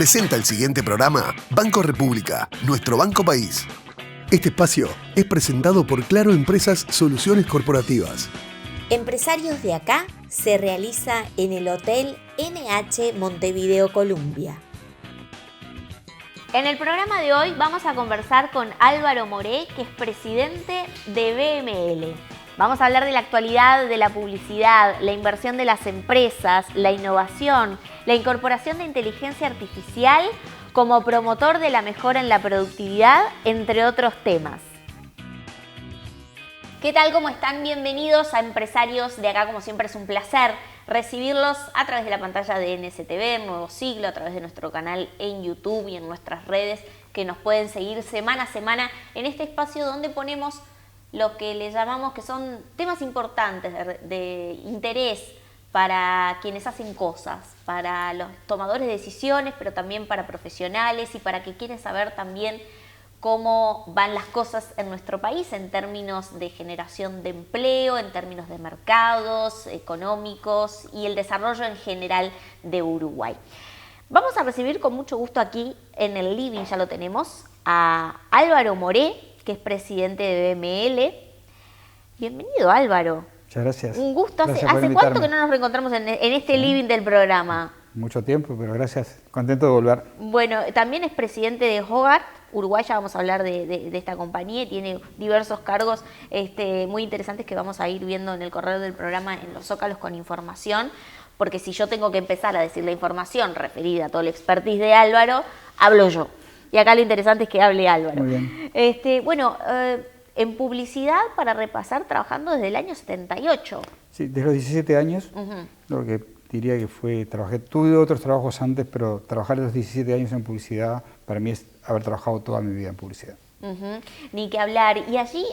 Presenta el siguiente programa Banco República, nuestro banco país. Este espacio es presentado por Claro Empresas Soluciones Corporativas. Empresarios de acá se realiza en el Hotel NH Montevideo Columbia. En el programa de hoy vamos a conversar con Álvaro Moré, que es presidente de BML. Vamos a hablar de la actualidad de la publicidad, la inversión de las empresas, la innovación, la incorporación de inteligencia artificial como promotor de la mejora en la productividad, entre otros temas. ¿Qué tal? ¿Cómo están? Bienvenidos a Empresarios de acá. Como siempre es un placer recibirlos a través de la pantalla de NSTV, Nuevo Siglo, a través de nuestro canal en YouTube y en nuestras redes, que nos pueden seguir semana a semana en este espacio donde ponemos lo que le llamamos que son temas importantes de interés para quienes hacen cosas, para los tomadores de decisiones, pero también para profesionales y para que quieren saber también cómo van las cosas en nuestro país en términos de generación de empleo, en términos de mercados económicos y el desarrollo en general de Uruguay. Vamos a recibir con mucho gusto aquí en el living, ya lo tenemos, a Álvaro Moré, que es presidente de BML. Bienvenido, Álvaro. Muchas gracias. Un gusto. ¿Hace cuánto que no nos reencontramos en este living del programa? Mucho tiempo, pero gracias. Contento de volver. Bueno, también es presidente de Hogarth Uruguay, ya vamos a hablar de esta compañía, y tiene diversos cargos muy interesantes que vamos a ir viendo en el correo del programa, en los zócalos con información, porque si yo tengo que empezar a decir la información referida a todo el expertise de Álvaro, hablo yo. Y acá lo interesante es que hable Álvaro. Muy bien. En publicidad, para repasar, trabajando desde el año 78. Sí, desde los 17 años, lo que diría que tuve otros trabajos antes, pero trabajar los 17 años en publicidad, para mí es haber trabajado toda mi vida en publicidad. Ni que hablar. Y allí,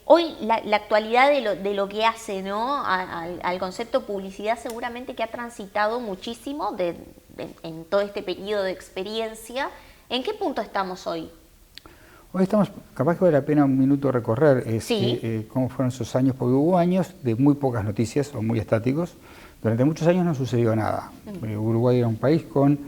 hoy la actualidad de lo que hace, ¿no? Al concepto publicidad, seguramente que ha transitado muchísimo en todo este periodo de experiencia. ¿En qué punto estamos hoy? Hoy estamos, capaz que vale la pena un minuto recorrer cómo fueron esos años, porque hubo años de muy pocas noticias o muy estáticos. Durante muchos años no sucedió nada. Uruguay era un país con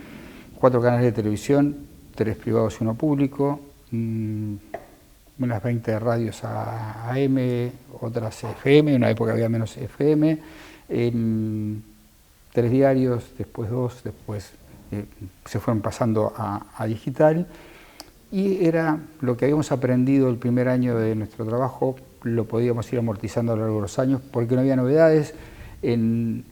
4 canales de televisión, 3 privados y 1 público, unas 20 radios AM, otras FM, en una época había menos FM, 3 diarios, después 2, después se fueron pasando a digital. Y era lo que habíamos aprendido el primer año de nuestro trabajo, lo podíamos ir amortizando a lo largo de los años porque no había novedades. En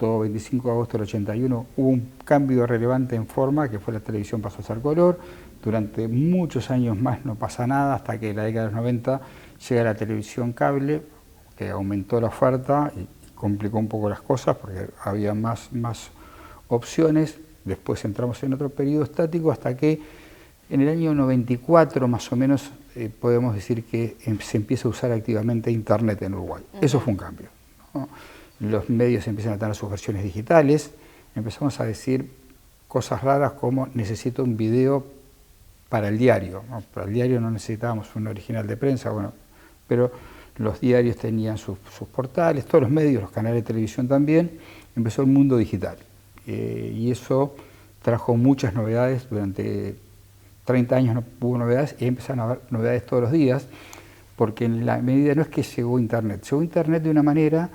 25 de agosto del 81, hubo un cambio relevante en forma, que fue la televisión pasó a ser color. Durante muchos años más no pasa nada, hasta que en la década de los 90 llega la televisión cable, que aumentó la oferta y complicó un poco las cosas porque había más opciones. Después entramos en otro periodo estático hasta que en el año 94, más o menos, podemos decir que se empieza a usar activamente Internet en Uruguay. Eso fue un cambio, ¿no? Los medios empiezan a tener sus versiones digitales, empezamos a decir cosas raras como necesito un video para el diario, ¿no? Para el diario no necesitábamos un original de prensa, bueno, pero los diarios tenían sus portales, todos los medios, los canales de televisión también, empezó el mundo digital. Y eso trajo muchas novedades. Durante 30 años no hubo novedades y empezaron a haber novedades todos los días, porque en la medida no es que llegó Internet de una manera,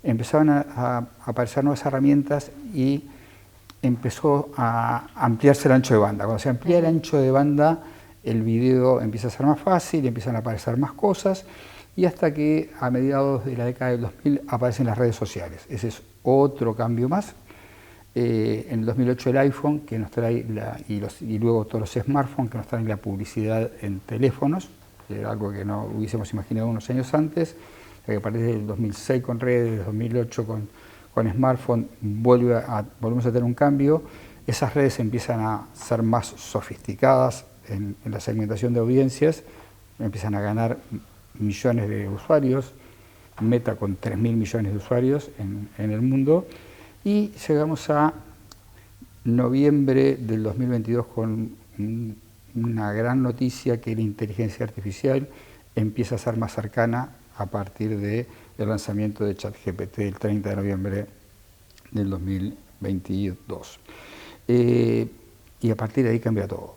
empezaban a aparecer nuevas herramientas y empezó a ampliarse el ancho de banda. Cuando se amplía el ancho de banda, el video empieza a ser más fácil, empiezan a aparecer más cosas, y hasta que a mediados de la década del 2000 aparecen las redes sociales. Ese es otro cambio más. En el 2008 el iPhone, que nos trae y luego todos los smartphones que nos traen la publicidad en teléfonos, que era algo que no hubiésemos imaginado unos años antes, que aparece en el 2006 con redes, el 2008 con smartphone, volvemos a tener un cambio. Esas redes empiezan a ser más sofisticadas en la segmentación de audiencias, empiezan a ganar millones de usuarios, Meta con 3.000 millones de usuarios en el mundo. Y llegamos a noviembre del 2022 con una gran noticia, que la inteligencia artificial empieza a ser más cercana a partir del lanzamiento de ChatGPT el 30 de noviembre del 2022. y a partir de ahí cambia todo.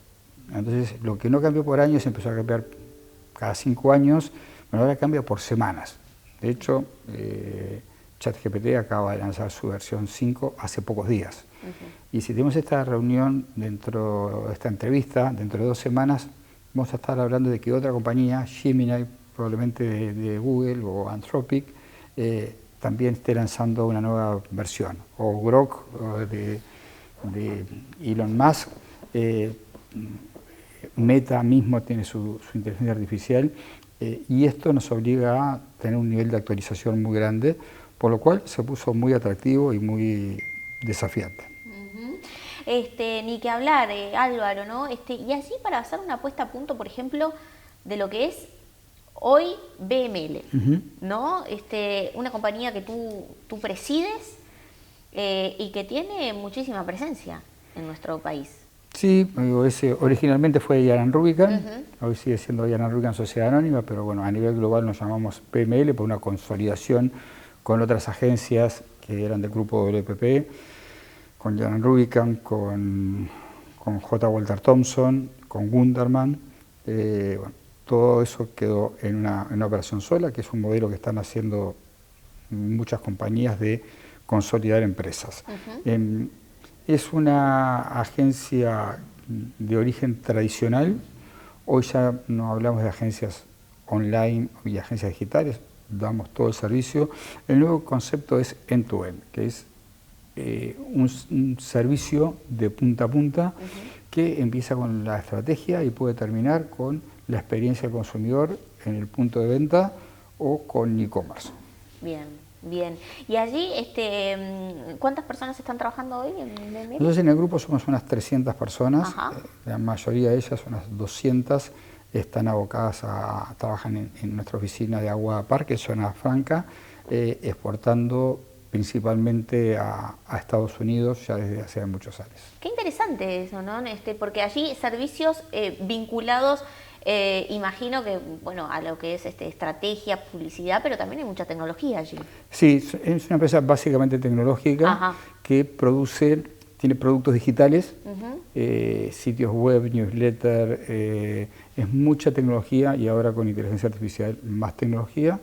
Entonces, lo que no cambió por años empezó a cambiar cada 5 años, bueno, ahora cambia por semanas. De hecho, ChatGPT acaba de lanzar su versión 5 hace pocos días. Y si tenemos esta reunión, esta entrevista, dentro de 2 semanas, vamos a estar hablando de que otra compañía, Gemini, probablemente de Google o Anthropic, también esté lanzando una nueva versión. O Grok de Elon Musk, Meta mismo tiene su inteligencia artificial, y esto nos obliga a tener un nivel de actualización muy grande, por lo cual se puso muy atractivo y muy desafiante. Ni que hablar, Álvaro, ¿no? Y así para hacer una puesta a punto, por ejemplo, de lo que es hoy BML, ¿no? Una compañía que tú presides y que tiene muchísima presencia en nuestro país. Sí, originalmente fue Yaran Rubicam, hoy sigue siendo Yaran Rubicam Sociedad Anónima, pero bueno, a nivel global nos llamamos BML por una consolidación con otras agencias que eran del grupo WPP, con Yaran Rubicam, con J. Walter Thompson, con Gunderman. Bueno, todo eso quedó en una operación sola, que es un modelo que están haciendo muchas compañías de consolidar empresas. Es una agencia de origen tradicional. Hoy ya no hablamos de agencias online y agencias digitales, damos todo el servicio. El nuevo concepto es end-to-end, que es un servicio de punta a punta que empieza con la estrategia y puede terminar con la experiencia del consumidor en el punto de venta o con e-commerce. Bien. Bien, y allí, ¿cuántas personas están trabajando hoy en BML? Nosotros en el grupo somos unas 300 personas, la mayoría de ellas, unas 200, están abocadas a trabajar en nuestra oficina de Agua Parque, zona franca, exportando principalmente a Estados Unidos ya desde hace muchos años. Qué interesante eso, ¿no? Porque allí servicios vinculados, imagino que, bueno, a lo que es estrategia, publicidad, pero también hay mucha tecnología allí. Sí, es una empresa básicamente tecnológica que tiene productos digitales, sitios web, newsletter, es mucha tecnología y ahora con inteligencia artificial más tecnología,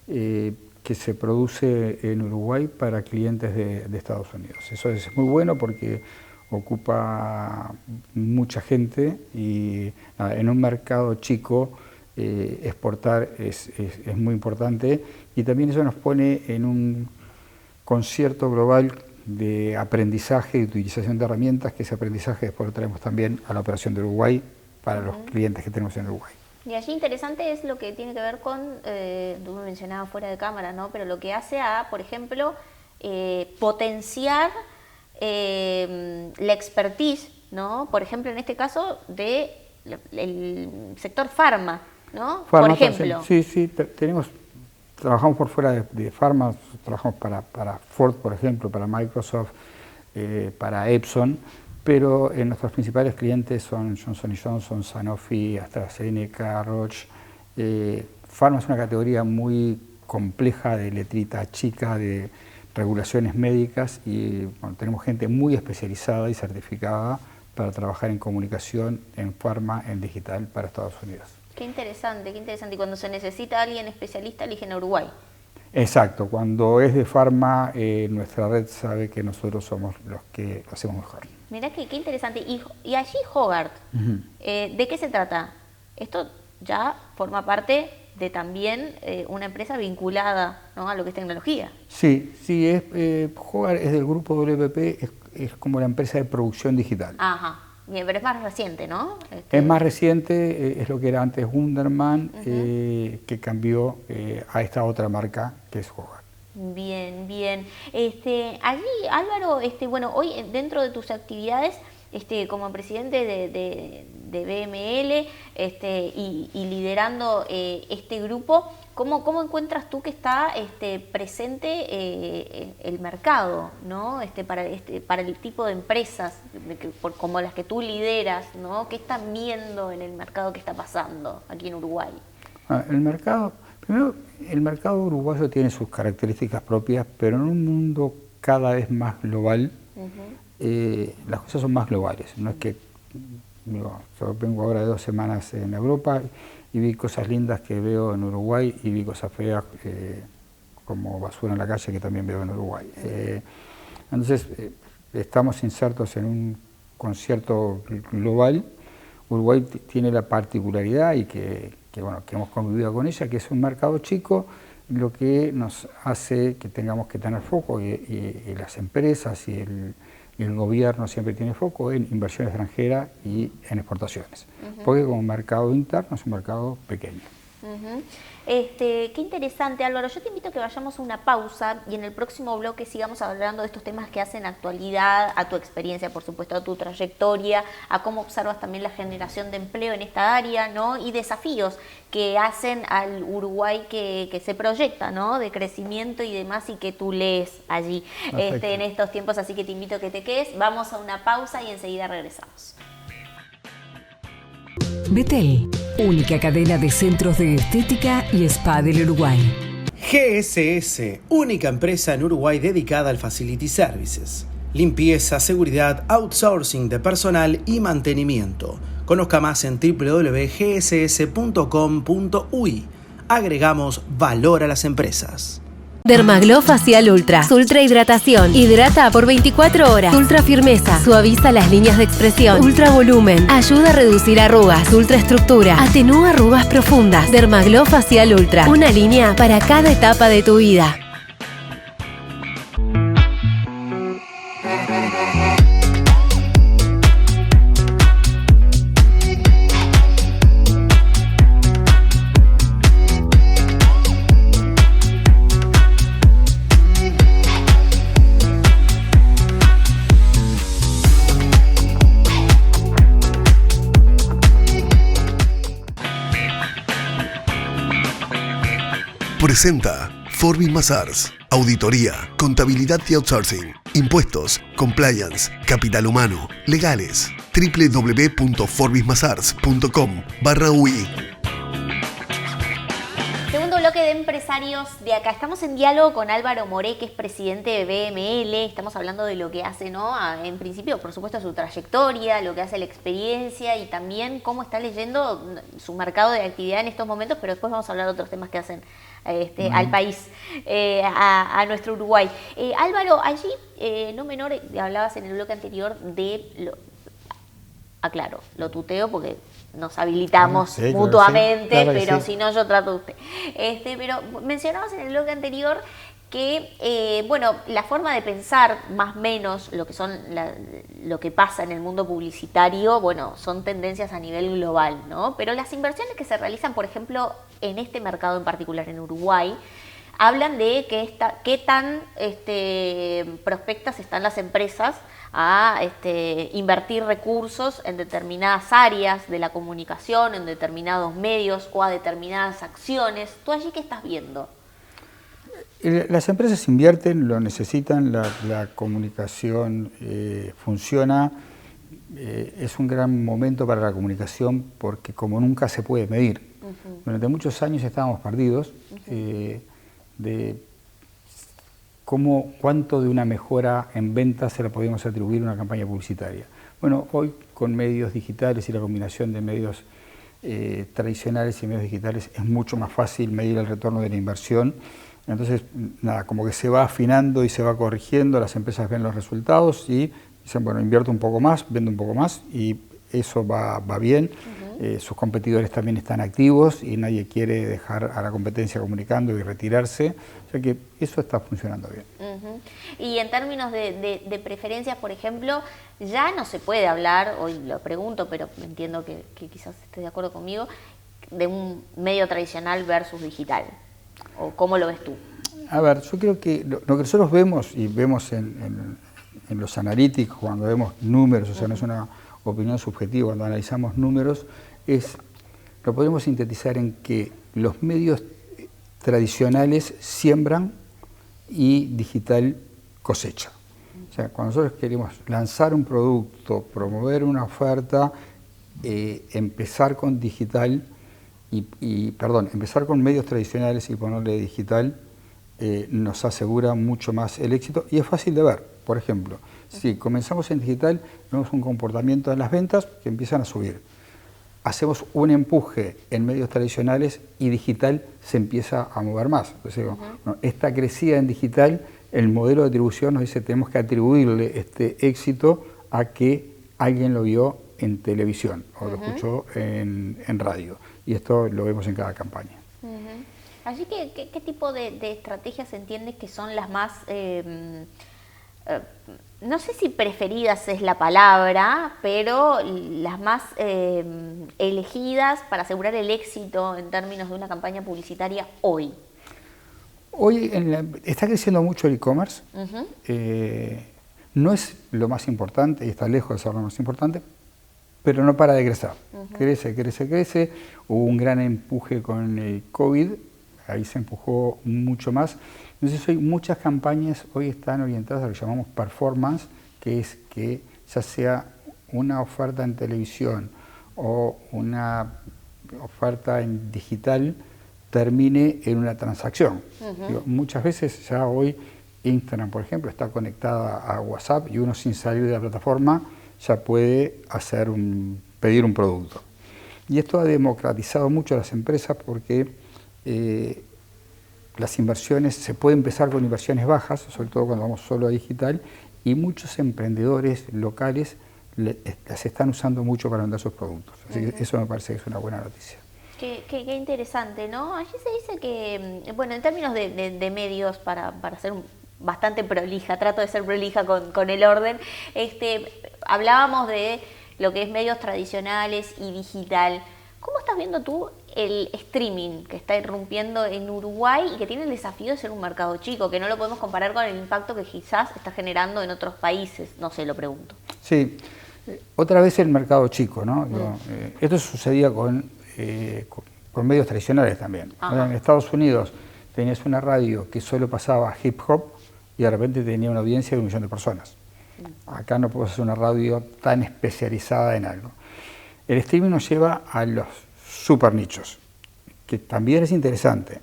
que se produce en Uruguay para clientes de Estados Unidos. Eso es muy bueno porque ocupa mucha gente y en un mercado chico exportar es muy importante, y también eso nos pone en un concierto global de aprendizaje y utilización de herramientas, que ese aprendizaje después lo traemos también a la operación de Uruguay para los clientes que tenemos en Uruguay. Y allí interesante es lo que tiene que ver con, tú me mencionabas fuera de cámara, ¿no? Pero lo que hace a, por ejemplo, potenciar la expertise, ¿no? Por ejemplo, en este caso, del sector farma, ¿no? Por ejemplo. Sí, trabajamos por fuera de farma, trabajamos para Ford, por ejemplo, para Microsoft, para Epson, pero nuestros principales clientes son Johnson & Johnson, Sanofi, AstraZeneca, Roche. Farma es una categoría muy compleja, de letrita chica, de regulaciones médicas, y bueno, tenemos gente muy especializada y certificada para trabajar en comunicación, en farma, en digital para Estados Unidos. Qué interesante, qué interesante. Y cuando se necesita alguien especialista, eligen a Uruguay. Exacto, cuando es de farma, nuestra red sabe que nosotros somos los que lo hacemos mejor. Mirá qué interesante. Y allí Hogarth, ¿de qué se trata? Esto ya forma parte de también una empresa vinculada, ¿no?, a lo que es tecnología. Sí, Hogarth es del grupo WPP, es como la empresa de producción digital. Ajá, bien, pero es más reciente, ¿no? Es más reciente, es lo que era antes Gunderman, que cambió a esta otra marca que es Hogarth. Bien, bien. Allí, Álvaro, bueno, hoy dentro de tus actividades, como presidente de BML, y liderando este grupo, ¿cómo encuentras tú que está presente el mercado, ¿no? Para el tipo de empresas como las que tú lideras, ¿no? ¿Qué están viendo en el mercado que está pasando aquí en Uruguay? Primero, el mercado uruguayo tiene sus características propias, pero en un mundo cada vez más global, las cosas son más globales. No es que, digo, yo vengo ahora de 2 semanas en Europa y vi cosas lindas que veo en Uruguay y vi cosas feas como basura en la calle que también veo en Uruguay. Entonces, estamos insertos en un concierto global. Uruguay tiene la particularidad y que hemos convivido con ella, que es un mercado chico, lo que nos hace que tengamos que tener foco y las empresas y el gobierno siempre tiene foco en inversión extranjera y en exportaciones, porque como mercado interno es un mercado pequeño. Qué interesante, Álvaro. Yo te invito a que vayamos a una pausa y en el próximo bloque sigamos hablando de estos temas que hacen actualidad, a tu experiencia, por supuesto, a tu trayectoria, a cómo observas también la generación de empleo en esta área, ¿no? Y desafíos que hacen al Uruguay que se proyecta, ¿no? De crecimiento y demás, y que tú lees allí en estos tiempos. Así que te invito a que te quedes. Vamos a una pausa y enseguida regresamos. Betel, única cadena de centros de estética y spa del Uruguay. GSS, única empresa en Uruguay dedicada al Facility Services. Limpieza, seguridad, outsourcing de personal y mantenimiento. Conozca más en www.gss.com.uy. Agregamos valor a las empresas. Dermaglow Facial Ultra. Ultra hidratación. Hidrata por 24 horas. Ultra firmeza. Suaviza las líneas de expresión. Ultra volumen. Ayuda a reducir arrugas. Ultra estructura. Atenúa arrugas profundas. Dermaglow Facial Ultra. Una línea para cada etapa de tu vida. Presenta Forbis Mazars, auditoría, contabilidad y outsourcing, impuestos, compliance, capital humano, legales. www.forbismazars.com/UI. Segundo bloque de empresarios de acá. Estamos en diálogo con Álvaro Moré, que es presidente de BML. Estamos hablando de lo que hace, ¿no? En principio, por supuesto, su trayectoria, lo que hace la experiencia y también cómo está leyendo su mercado de actividad en estos momentos, pero después vamos a hablar de otros temas que hacen al país, a nuestro Uruguay. Álvaro, allí, no menor, hablabas en el bloque anterior de aclaro, lo tuteo porque nos habilitamos mutuamente, claro pero sí. Si no yo trato de usted. Pero mencionabas en el bloque anterior que, la forma de pensar, más o menos, lo que pasa en el mundo publicitario, son tendencias a nivel global, ¿no? Pero las inversiones que se realizan, por ejemplo, en este mercado en particular, en Uruguay, hablan de qué tan prospectas están las empresas a invertir recursos en determinadas áreas de la comunicación, en determinados medios o a determinadas acciones. ¿Tú allí qué estás viendo? Las empresas invierten, lo necesitan, la comunicación funciona, es un gran momento para la comunicación porque como nunca se puede medir. Durante muchos años estábamos perdidos de cuánto de una mejora en ventas se la podíamos atribuir a una campaña publicitaria. Bueno, hoy con medios digitales y la combinación de medios tradicionales y medios digitales es mucho más fácil medir el retorno de la inversión. Entonces, nada, como que se va afinando y se va corrigiendo, las empresas ven los resultados y dicen, bueno, invierto un poco más, vendo un poco más y eso va bien. Sus competidores también están activos y nadie quiere dejar a la competencia comunicando y retirarse. O sea que eso está funcionando bien. Y en términos de preferencias, por ejemplo, ya no se puede hablar, hoy lo pregunto, pero entiendo que quizás estés de acuerdo conmigo, de un medio tradicional versus digital. ¿O cómo lo ves tú? A ver, yo creo que lo que nosotros vemos, y vemos en los analíticos, cuando vemos números, o sea, no es una opinión subjetiva, cuando analizamos números, lo podemos sintetizar en que los medios tradicionales siembran y digital cosecha. O sea, cuando nosotros queremos lanzar un producto, promover una oferta, empezar con digital, empezar con medios tradicionales y ponerle digital nos asegura mucho más el éxito y es fácil de ver. Por ejemplo, si comenzamos en digital, vemos un comportamiento en las ventas que empiezan a subir. Hacemos un empuje en medios tradicionales y digital se empieza a mover más. Entonces, no, esta crecida en digital, el modelo de atribución nos dice que tenemos que atribuirle este éxito a que alguien lo vio en televisión o lo escuchó en radio. Y esto lo vemos en cada campaña. Así que, ¿qué tipo de estrategias entiendes que son las más, no sé si preferidas es la palabra, pero las más elegidas para asegurar el éxito en términos de una campaña publicitaria hoy? Hoy está creciendo mucho el e-commerce. No es lo más importante y está lejos de ser lo más importante, pero no para de crecer. Crece. Hubo un gran empuje con el COVID. Ahí se empujó mucho más. Entonces hoy muchas campañas hoy están orientadas a lo que llamamos performance, que es que ya sea una oferta en televisión o una oferta en digital termine en una transacción. Digo, muchas veces ya hoy Instagram, por ejemplo, está conectada a WhatsApp y uno sin salir de la plataforma ya puede pedir un producto. Y esto ha democratizado mucho a las empresas porque las inversiones, se puede empezar con inversiones bajas, sobre todo cuando vamos solo a digital, y muchos emprendedores locales las están usando mucho para vender sus productos. Así que eso me parece que es una buena noticia. Qué interesante, ¿no? Allí se dice que, bueno, en términos de medios, para ser bastante prolija, trato de ser prolija con el orden, hablábamos de lo que es medios tradicionales y digital. ¿Cómo estás viendo tú el streaming que está irrumpiendo en Uruguay y que tiene el desafío de ser un mercado chico, que no lo podemos comparar con el impacto que quizás está generando en otros países? No sé, lo pregunto. Sí, otra vez el mercado chico, ¿no? Esto sucedía con medios tradicionales también. En Estados Unidos tenías una radio que solo pasaba hip hop y de repente tenía una audiencia de 1 millón de personas. Acá no puedo hacer una radio tan especializada en algo. El streaming nos lleva a los super nichos, que también es interesante.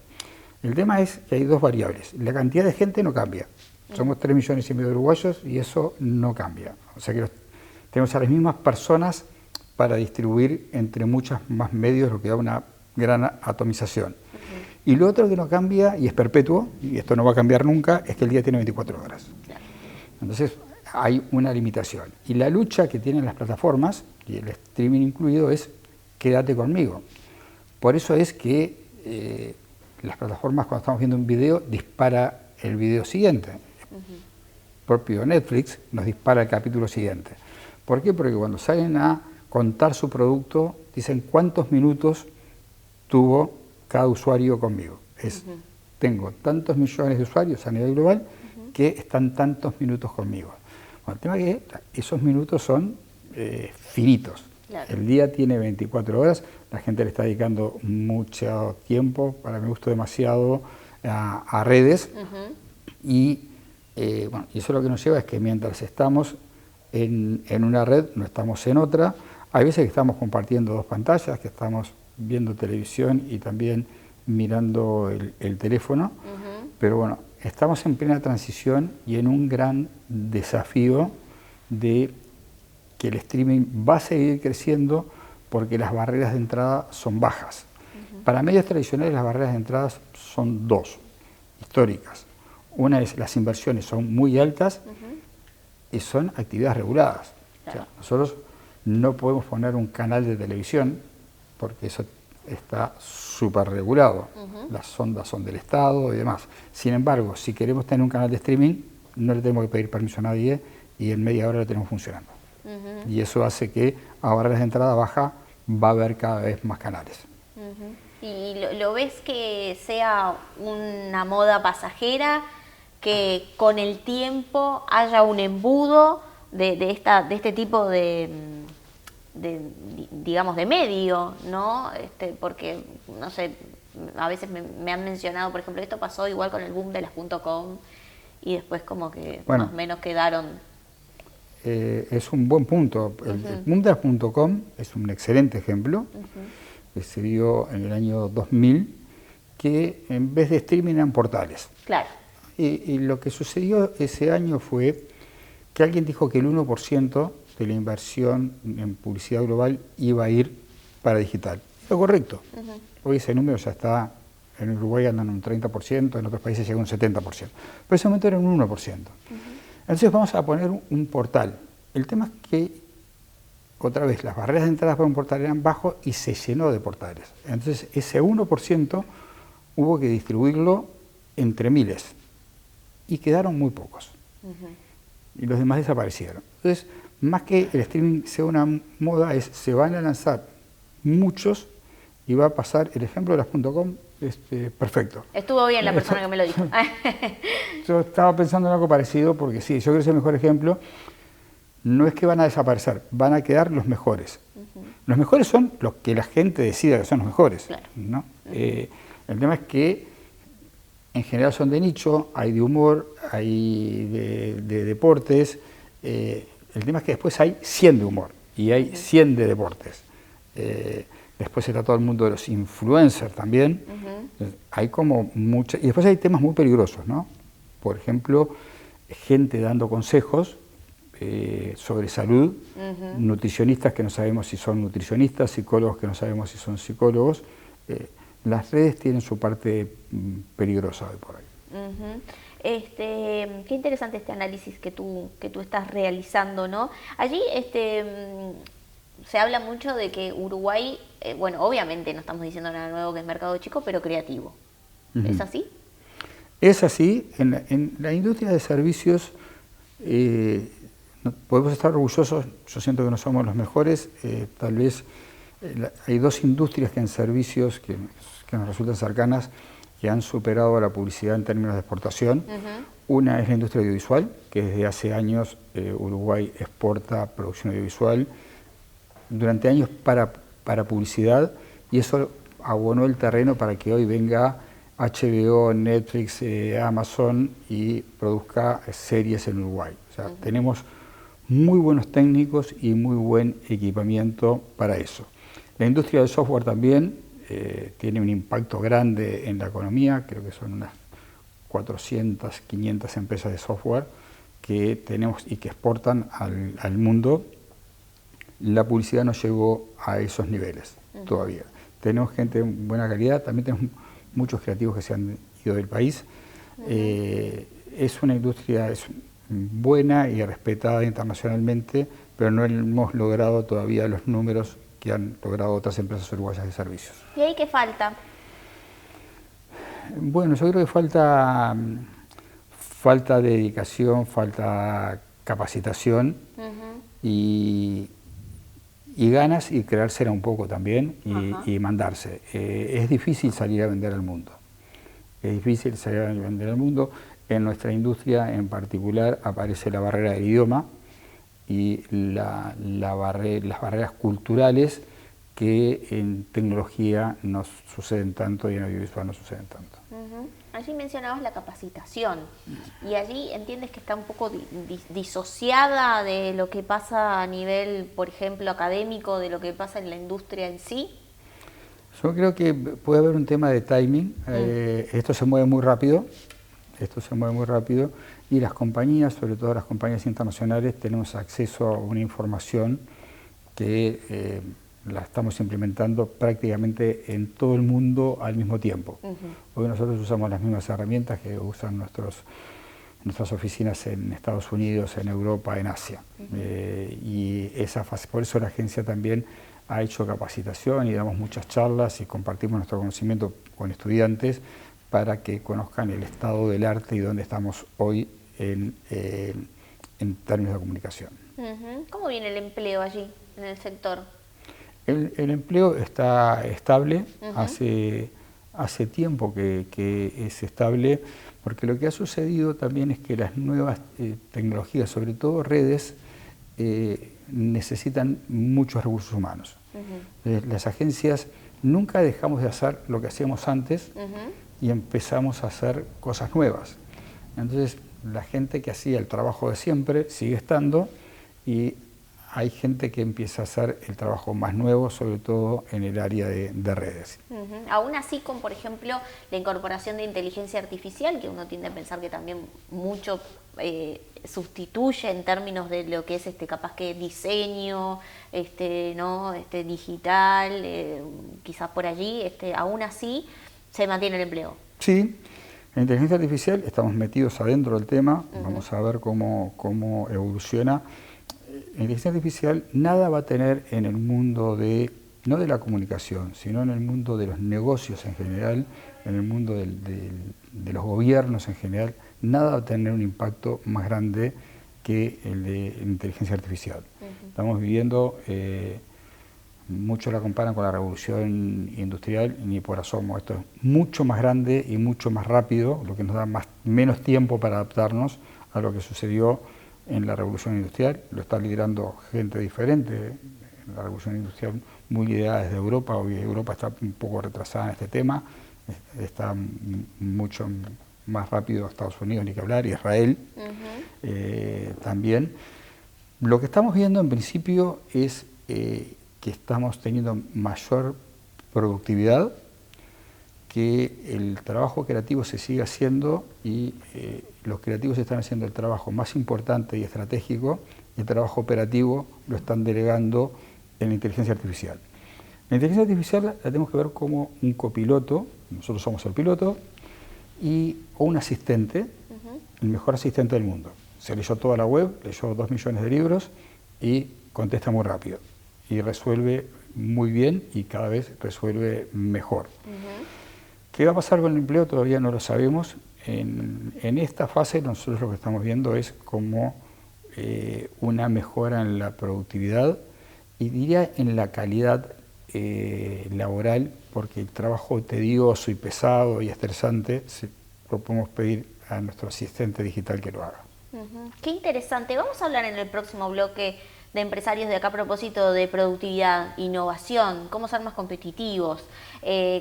El tema es que hay dos variables. La cantidad de gente no cambia. Somos 3,5 millones de uruguayos y eso no cambia. O sea que tenemos a las mismas personas para distribuir entre muchos más medios, lo que da una gran atomización. Y lo otro que no cambia, y es perpetuo, y esto no va a cambiar nunca, es que el día tiene 24 horas. Entonces hay una limitación. Y la lucha que tienen las plataformas, y el streaming incluido, es quédate conmigo. Por eso es que las plataformas, cuando estamos viendo un video, dispara el video siguiente. Propio Netflix nos dispara el capítulo siguiente. ¿Por qué? Porque cuando salen a contar su producto, dicen cuántos minutos tuvo cada usuario conmigo. Tengo tantos millones de usuarios a nivel global que están tantos minutos conmigo. Bueno, el tema es que esos minutos son finitos. Claro. El día tiene 24 horas, la gente le está dedicando mucho tiempo, para mi gusto demasiado, a redes. Y bueno, y eso lo que nos lleva es que mientras estamos en una red, no estamos en otra. Hay veces que estamos compartiendo dos pantallas, que estamos viendo televisión y también mirando el teléfono, pero bueno, estamos en plena transición y en un gran desafío de que el streaming va a seguir creciendo porque las barreras de entrada son bajas. Para medios tradicionales las barreras de entrada son dos, históricas. Una es las inversiones son muy altas y son actividades reguladas. O sea, nosotros no podemos poner un canal de televisión porque eso está súper regulado. Las ondas son del Estado y demás. Sin embargo, si queremos tener un canal de streaming, no le tenemos que pedir permiso a nadie y en media hora lo tenemos funcionando. Y eso hace que a barreras de entrada baja va a haber cada vez más canales. ¿Y lo ves que sea una moda pasajera, que con el tiempo haya un embudo de este tipo de digamos, de medio, ¿no? Porque, no sé, a veces me han mencionado, por ejemplo, esto pasó igual con el boom de las .com y después como que más o menos quedaron... es un buen punto. El boom de las .com es un excelente ejemplo, que se dio en el año 2000, que en vez de streaming eran portales. Claro. Y lo que sucedió ese año fue que alguien dijo que el 1% de la inversión en publicidad global iba a ir para digital. Lo correcto. Hoy ese número ya está, en Uruguay andan un 30%, en otros países llega un 70%. Pero ese momento era un 1%. Entonces vamos a poner un portal. El tema es que, otra vez, las barreras de entrada para un portal eran bajos y se llenó de portales. Entonces ese 1% hubo que distribuirlo entre miles y quedaron muy pocos. Y los demás desaparecieron. Entonces, más que el streaming sea una moda, se van a lanzar muchos y va a pasar, el ejemplo de las .com, perfecto. Estuvo bien la persona que me lo dijo. Yo estaba pensando en algo parecido porque sí, yo creo que es el mejor ejemplo. No es que van a desaparecer, van a quedar los mejores. Los mejores son los que la gente decida que son los mejores. Claro. ¿No? El tema es que en general son de nicho, hay de humor, hay de deportes. El tema es que después hay 100 de humor y hay 100 de deportes. Después está todo el mundo de los influencers también. Hay como muchas. Y después hay temas muy peligrosos, ¿no? Por ejemplo, gente dando consejos sobre salud, nutricionistas que no sabemos si son nutricionistas, psicólogos que no sabemos si son psicólogos. Las redes tienen su parte peligrosa hoy por ahí. Qué interesante este análisis que tú estás realizando, ¿no? Allí se habla mucho de que Uruguay, bueno, obviamente no estamos diciendo nada nuevo, que es mercado chico, pero creativo. ¿Es así? Es así. En la industria de servicios podemos estar orgullosos. Yo siento que no somos los mejores. Tal vez hay dos industrias que en servicios que nos resultan cercanas, que han superado a la publicidad en términos de exportación. Una es la industria audiovisual, que desde hace años Uruguay exporta producción audiovisual durante años para publicidad, y eso abonó el terreno para que hoy venga HBO, Netflix, Amazon y produzca series en Uruguay. O sea, tenemos muy buenos técnicos y muy buen equipamiento para eso. La industria del software también tiene un impacto grande en la economía. Creo que son unas 400, 500 empresas de software que tenemos y que exportan al mundo. La publicidad no llegó a esos niveles todavía. Tenemos gente de buena calidad, también tenemos muchos creativos que se han ido del país. Es una industria buena y respetada internacionalmente, pero no hemos logrado todavía los números que han logrado otras empresas uruguayas de servicios. ¿Y ahí qué falta? Bueno, yo creo que falta dedicación, falta capacitación y ganas, y creársela un poco también y mandarse. Es difícil salir a vender al mundo. Es difícil salir a vender al mundo. En nuestra industria en particular aparece la barrera del idioma y las barreras culturales que en tecnología no suceden tanto y en audiovisual no suceden tanto. Allí mencionabas la capacitación, y allí entiendes que está un poco disociada de lo que pasa a nivel, por ejemplo, académico, de lo que pasa en la industria en sí. Yo creo que puede haber un tema de timing. Esto se mueve muy rápido. Y las compañías, sobre todo las compañías internacionales, tenemos acceso a una información que la estamos implementando prácticamente en todo el mundo al mismo tiempo. Hoy nosotros usamos las mismas herramientas que usan nuestras oficinas en Estados Unidos, en Europa, en Asia. Y por eso la agencia también ha hecho capacitación y damos muchas charlas y compartimos nuestro conocimiento con estudiantes para que conozcan el estado del arte y dónde estamos hoy en términos de comunicación. ¿Cómo viene el empleo allí, en el sector? El empleo está estable, hace tiempo que es estable, porque lo que ha sucedido también es que las nuevas tecnologías, sobre todo redes, necesitan muchos recursos humanos. Las agencias nunca dejamos de hacer lo que hacíamos antes y empezamos a hacer cosas nuevas. Entonces, la gente que hacía el trabajo de siempre sigue estando, y hay gente que empieza a hacer el trabajo más nuevo, sobre todo en el área de redes. Aún así, con por ejemplo la incorporación de inteligencia artificial, que uno tiende a pensar que también mucho sustituye en términos de lo que es capaz que diseño, digital, quizás por allí, aún así se mantiene el empleo. Sí, la inteligencia artificial, estamos metidos adentro del tema, vamos a ver cómo evoluciona. La inteligencia artificial nada va a tener en el mundo no de la comunicación, sino en el mundo de los negocios en general, en el mundo de los gobiernos en general, nada va a tener un impacto más grande que el de la inteligencia artificial. Estamos viviendo, muchos la comparan con la revolución industrial, ni por asomo. Esto es mucho más grande y mucho más rápido, lo que nos da menos tiempo para adaptarnos a lo que sucedió en la revolución industrial. Lo está liderando gente diferente. En la revolución industrial, muy liderada desde Europa. Hoy Europa está un poco retrasada en este tema, está mucho más rápido Estados Unidos, ni que hablar, y Israel también. Lo que estamos viendo en principio es que estamos teniendo mayor productividad, que el trabajo creativo se sigue haciendo y los creativos están haciendo el trabajo más importante y estratégico, y el trabajo operativo lo están delegando en la inteligencia artificial. La inteligencia artificial la tenemos que ver como un copiloto, nosotros somos el piloto, o un asistente, el mejor asistente del mundo. Se leyó toda la web, leyó 2 millones de libros y contesta muy rápido. Y resuelve muy bien y cada vez resuelve mejor. ¿Qué va a pasar con el empleo? Todavía no lo sabemos. En esta fase nosotros lo que estamos viendo es como una mejora en la productividad y diría en la calidad laboral, porque el trabajo tedioso y pesado y estresante lo podemos pedir a nuestro asistente digital que lo haga. Qué interesante. Vamos a hablar en el próximo bloque de empresarios de acá a propósito de productividad, innovación, cómo ser más competitivos,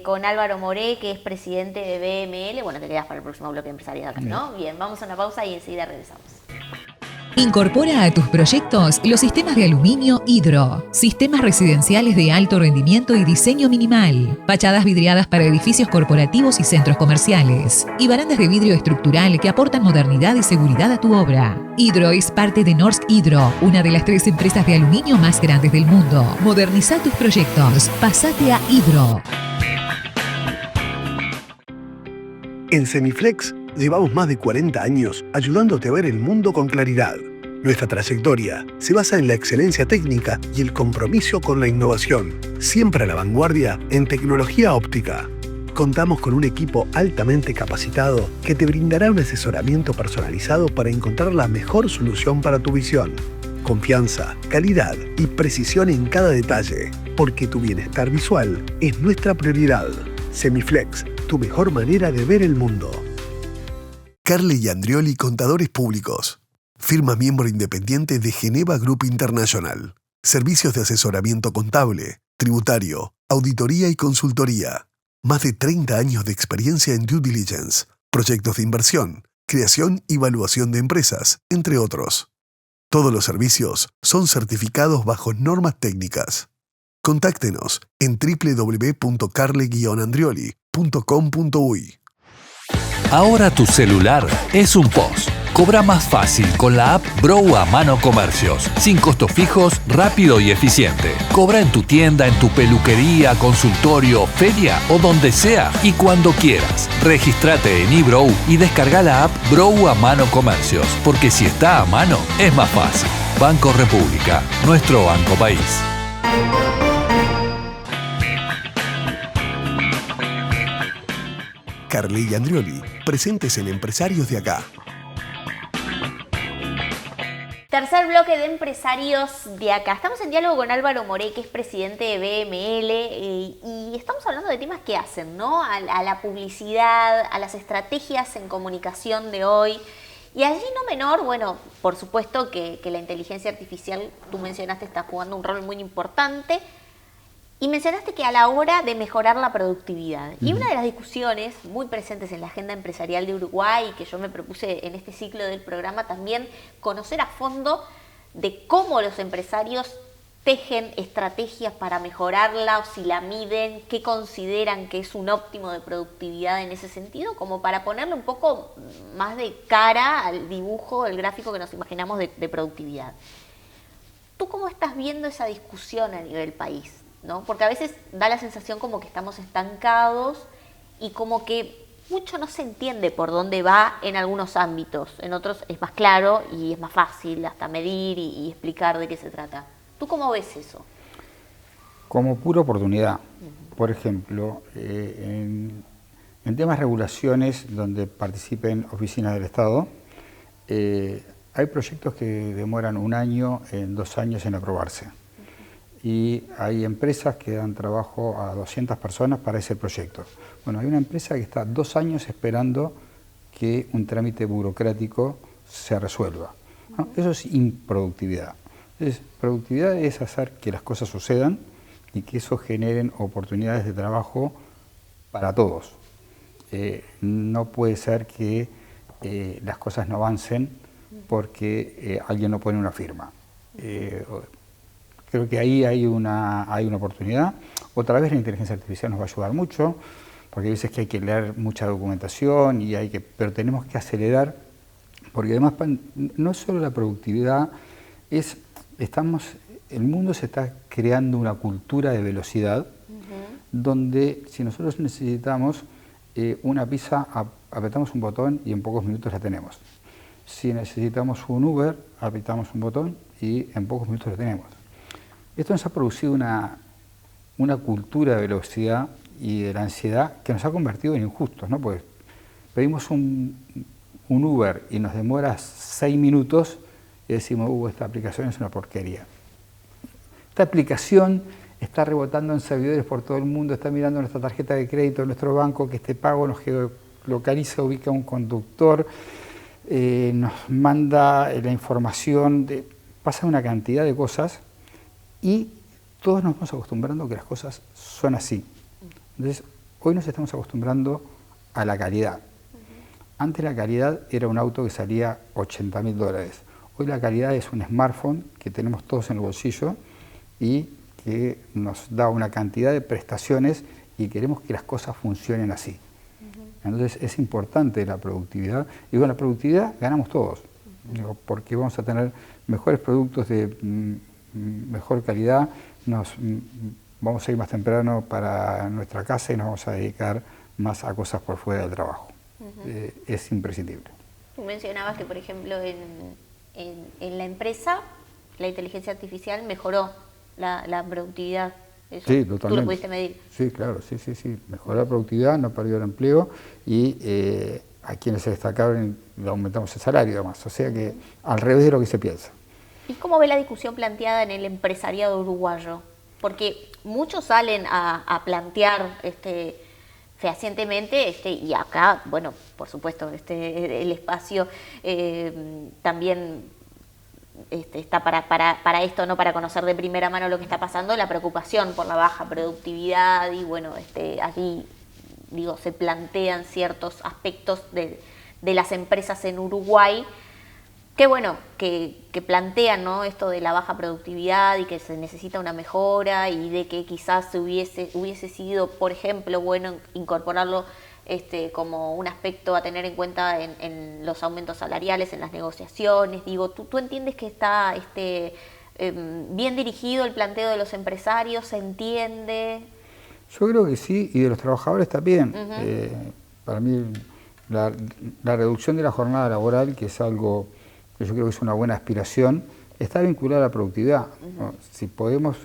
con Álvaro Moré, que es presidente de BML. Bueno, te quedas para el próximo bloque de empresarios acá, ¿no? Bien, vamos a una pausa y enseguida regresamos. Incorpora a tus proyectos los sistemas de aluminio Hydro, sistemas residenciales de alto rendimiento y diseño minimal, fachadas vidriadas para edificios corporativos y centros comerciales, y barandas de vidrio estructural que aportan modernidad y seguridad a tu obra. Hydro es parte de Norsk Hydro, una de las 3 empresas de aluminio más grandes del mundo. Moderniza tus proyectos. Pásate a Hydro. En Semiflex llevamos más de 40 años ayudándote a ver el mundo con claridad. Nuestra trayectoria se basa en la excelencia técnica y el compromiso con la innovación, siempre a la vanguardia en tecnología óptica. Contamos con un equipo altamente capacitado que te brindará un asesoramiento personalizado para encontrar la mejor solución para tu visión. Confianza, calidad y precisión en cada detalle, porque tu bienestar visual es nuestra prioridad. Semiflex, tu mejor manera de ver el mundo. Carle y Andrioli, Contadores Públicos. Firma miembro independiente de Geneva Group International. Servicios de asesoramiento contable, tributario, auditoría y consultoría. Más de 30 años de experiencia en due diligence, proyectos de inversión, creación y evaluación de empresas, entre otros. Todos los servicios son certificados bajo normas técnicas. Contáctenos en www.carle-andrioli.com.uy. Ahora tu celular es un POS. Cobra más fácil con la app Brow a Mano Comercios, sin costos fijos, rápido y eficiente. Cobra en tu tienda, en tu peluquería, consultorio, feria o donde sea y cuando quieras. Regístrate en eBrow y descarga la app Brow a Mano Comercios, porque si está a mano es más fácil. Banco República, nuestro banco país. Carle y Andrioli, presentes en Empresarios de Acá. Tercer bloque de empresarios de acá. Estamos en diálogo con Álvaro Moré, que es presidente de BML, y estamos hablando de temas que hacen, ¿no? A la publicidad, a las estrategias en comunicación de hoy. Y allí no menor, bueno, por supuesto que la inteligencia artificial, tú mencionaste, está jugando un rol muy importante. Y mencionaste que a la hora de mejorar la productividad. Y una de las discusiones muy presentes en la agenda empresarial de Uruguay, que yo me propuse en este ciclo del programa también conocer a fondo, de cómo los empresarios tejen estrategias para mejorarla, o si la miden, qué consideran que es un óptimo de productividad en ese sentido, como para ponerle un poco más de cara al dibujo, el gráfico que nos imaginamos de productividad. ¿Tú cómo estás viendo esa discusión a nivel país? ¿No? Porque a veces da la sensación como que estamos estancados y como que mucho no se entiende por dónde va en algunos ámbitos, en otros es más claro y es más fácil hasta medir y explicar de qué se trata. ¿Tú cómo ves eso? Como pura oportunidad. Por ejemplo, en temas de regulaciones donde participen oficinas del Estado, hay proyectos que demoran 1 año, 2 años en aprobarse. Y hay empresas que dan trabajo a 200 personas para ese proyecto. Bueno, hay una empresa que está 2 años esperando que un trámite burocrático se resuelva, ¿no? Eso es improductividad. Entonces, productividad es hacer que las cosas sucedan y que eso generen oportunidades de trabajo para todos. No puede ser que las cosas no avancen porque alguien no pone una firma. Creo que ahí hay una oportunidad. Otra vez la inteligencia artificial nos va a ayudar mucho, porque hay veces que hay que leer mucha documentación, pero tenemos que acelerar, porque además no es solo la productividad, el mundo se está creando una cultura de velocidad, donde si nosotros necesitamos una pizza, apretamos un botón y en pocos minutos la tenemos. Si necesitamos un Uber, apretamos un botón y en pocos minutos la tenemos. Esto nos ha producido una cultura de velocidad y de la ansiedad que nos ha convertido en injustos, ¿no? Pues pedimos un Uber y nos demora 6 minutos y decimos, esta aplicación es una porquería. Esta aplicación está rebotando en servidores por todo el mundo, está mirando nuestra tarjeta de crédito, nuestro banco, que este pago nos geolocaliza, ubica un conductor, nos manda la información, pasa una cantidad de cosas y todos nos vamos acostumbrando a que las cosas son así. Entonces, hoy nos estamos acostumbrando a la calidad. Antes la calidad era un auto que salía $80.000. Hoy la calidad es un smartphone que tenemos todos en el bolsillo y que nos da una cantidad de prestaciones y queremos que las cosas funcionen así. Entonces es importante la productividad y con la productividad ganamos todos, porque vamos a tener mejores productos de mejor calidad, vamos a ir más temprano para nuestra casa y nos vamos a dedicar más a cosas por fuera del trabajo. Es imprescindible. Tú mencionabas que, por ejemplo, en la empresa la inteligencia artificial mejoró la productividad. Eso, sí, totalmente. ¿Tú lo pudiste medir? Sí, claro, sí. Mejoró la productividad, no perdió el empleo y a quienes se destacaron le aumentamos el salario además. O sea que al revés de lo que se piensa. ¿Y cómo ve la discusión planteada en el empresariado uruguayo? Porque muchos salen a plantear fehacientemente, y acá, bueno, por supuesto, el espacio también está para esto, no para conocer de primera mano lo que está pasando, la preocupación por la baja productividad y bueno, allí se plantean ciertos aspectos de las empresas en Uruguay que bueno, que plantean, ¿no?, esto de la baja productividad y que se necesita una mejora y de que quizás hubiese sido, por ejemplo, bueno incorporarlo como un aspecto a tener en cuenta en los aumentos salariales, en las negociaciones. Digo, ¿tú entiendes que está bien dirigido el planteo de los empresarios? ¿Se entiende? Yo creo que sí, y de los trabajadores también. Para mí, la reducción de la jornada laboral, que es algo que yo creo que es una buena aspiración, está vinculada a la productividad, ¿no? Si podemos